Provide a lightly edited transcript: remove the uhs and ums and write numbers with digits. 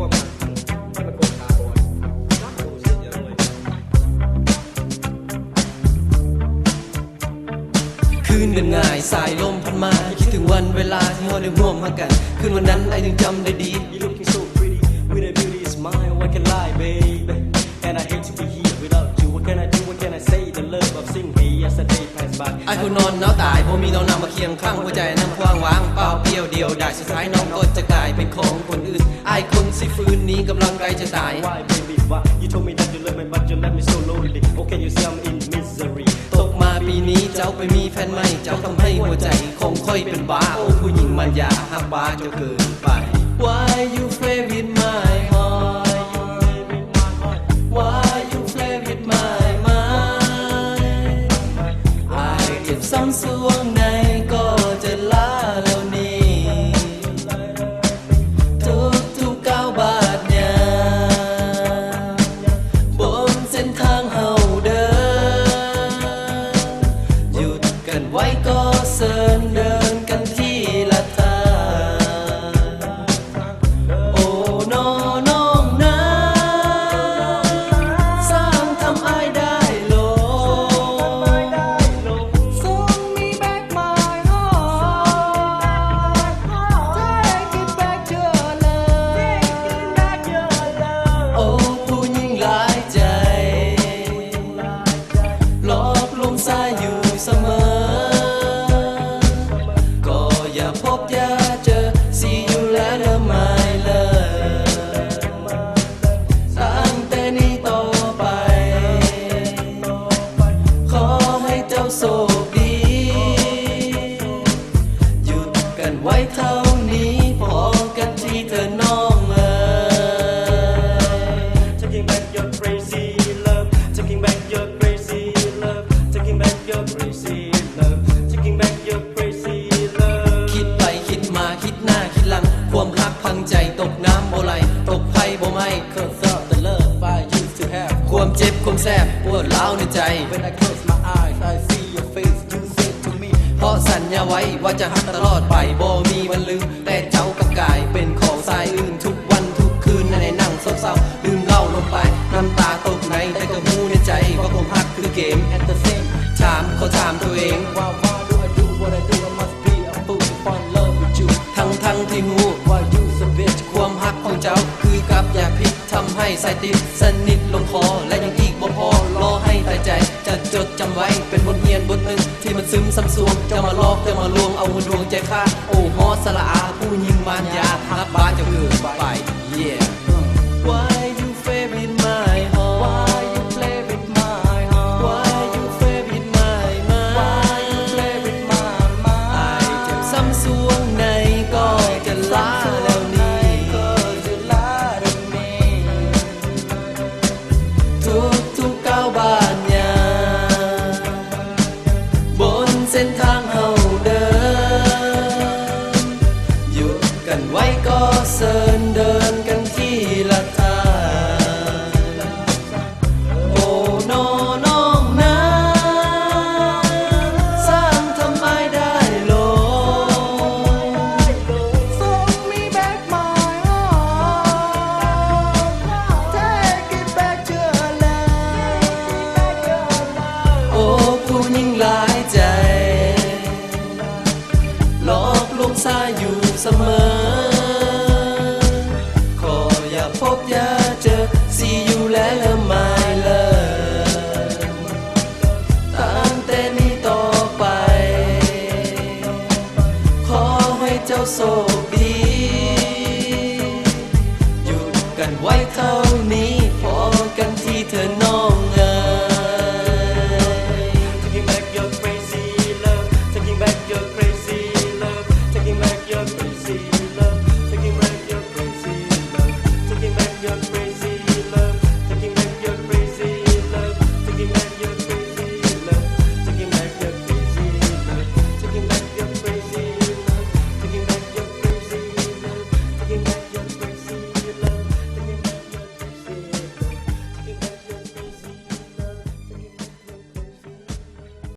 ความหักให้มันคงคาก่อนรักดูเสียเยอะเลยคืนเดินง่ายสายลมพัดมาคิดถึงวันเวลาที่เราได้ร่วมมากันคืนวันนั้นไอ้ยังจำได้ดี You looking so pretty with a beauty smile what can lie baby and I hate to be here without you what can I do what can I say the love of sing hey yesterday passed by ไอ้คนนอนหนาวตายเพราะมีน้องนำมาเคียงข้างหัวใจนั่งกว้างว้างเปล่าเปลี่ยวเดียวได้สุดท้ายน้องก็จะกลายเป็นของคนอื่นไอ้คนสิฟื้นนี้กำลังใกล้จะตาย Why baby why you told me that you love me but you left me so lonely oh can you see I'm in misery ตกมาปีนี้เจ้าไปมีแฟนใหม่เจ้าทำให้หัวใจคงค่อยเป็นบ้าโอ้ผู้หญิงมันอย่าหักบ้าเจ้าเกินไป Why you play with my heart Why you play with my mind ไอ้เจ็บซ้ำสวงในก็จะล้าแล้วนี่ทุกก้าวบาดหยาบนเส้นทางเฮาเดินหยุดกันไว้ก็เสิร์นเดินกันที่ละทางโอ้น้องนะสร้างทำอ้ายได้ลงส่งมีแบกไม้หอTake it back to love โอ้ผู้หญิงหลายใจหลอกลวงสายอยู่เสมอก็อย่าพบอย่าเจอ See you later my love ตั้งแต่นี้ต่อไปขอให้เจ้าโชคดีหยุดกันไว้เท่านี้พอกันที่เธอน้องเอ๋ย Taking back your crazy love taking back your crazy love taking back your crazy love taking back your crazy love คิดไปคิดมาคิดหน้าคิดหลังความหักพังใจตกน้ำบ่ไหลตกไฟบ่ไหม้ Cause of the love I used to have ความเจ็บความแสบปวดร้าวในใจ When I close my eyes I see your face you said to me เพราะสัญญาไว้ว่าจะหักตลอดไปบ่มีวันลืมแต่เจ้ากับกายเป็นของสายอื่นทุกวันทุกคืนในนั่งเศร้าๆดื่มเหล้าลงไปน้ำตาตกในแต่ก็หูในใจว่าความหักคือเกม At the same ถามเขาถามตัวเอง why do I do what I do I must be a fool to fall in love with you ทั้งที่หู Why you so bitch ความหักของเจ้าคือกับยาพิษทำให้สายติดสนิทลงคอและยังอีกบ่พอรอให้ตายใจจะจดจำไว้เป็นบทเรียนบทหนึ่งที่มันซึมซ้ำซวงจะมาลอกจะมาลวงเอาดวงใจข้าโอ้ฮอสละอาผู้ยิงมารยาหักบ้านเจ้าเกินไป yeah Why you play with my heart Why you play with my heart Why you play with my mind Why you play with my ไอ้ mind เจ็บซ้ำสวงในก็จะล้าแล้วนี่ Cause you lie to me ทุกก้าวบาดหยาบนเส้นทางเฮาเดินหยุดกันไว้ก็เสิร์นเดินกันที่ละทางโอ้น้องนะสร้างทำไมได้ลง Sold me back my heart Take it back to love โอ้ผู้หญิงหลายใจหลอกลวงสายอยู่เสมอ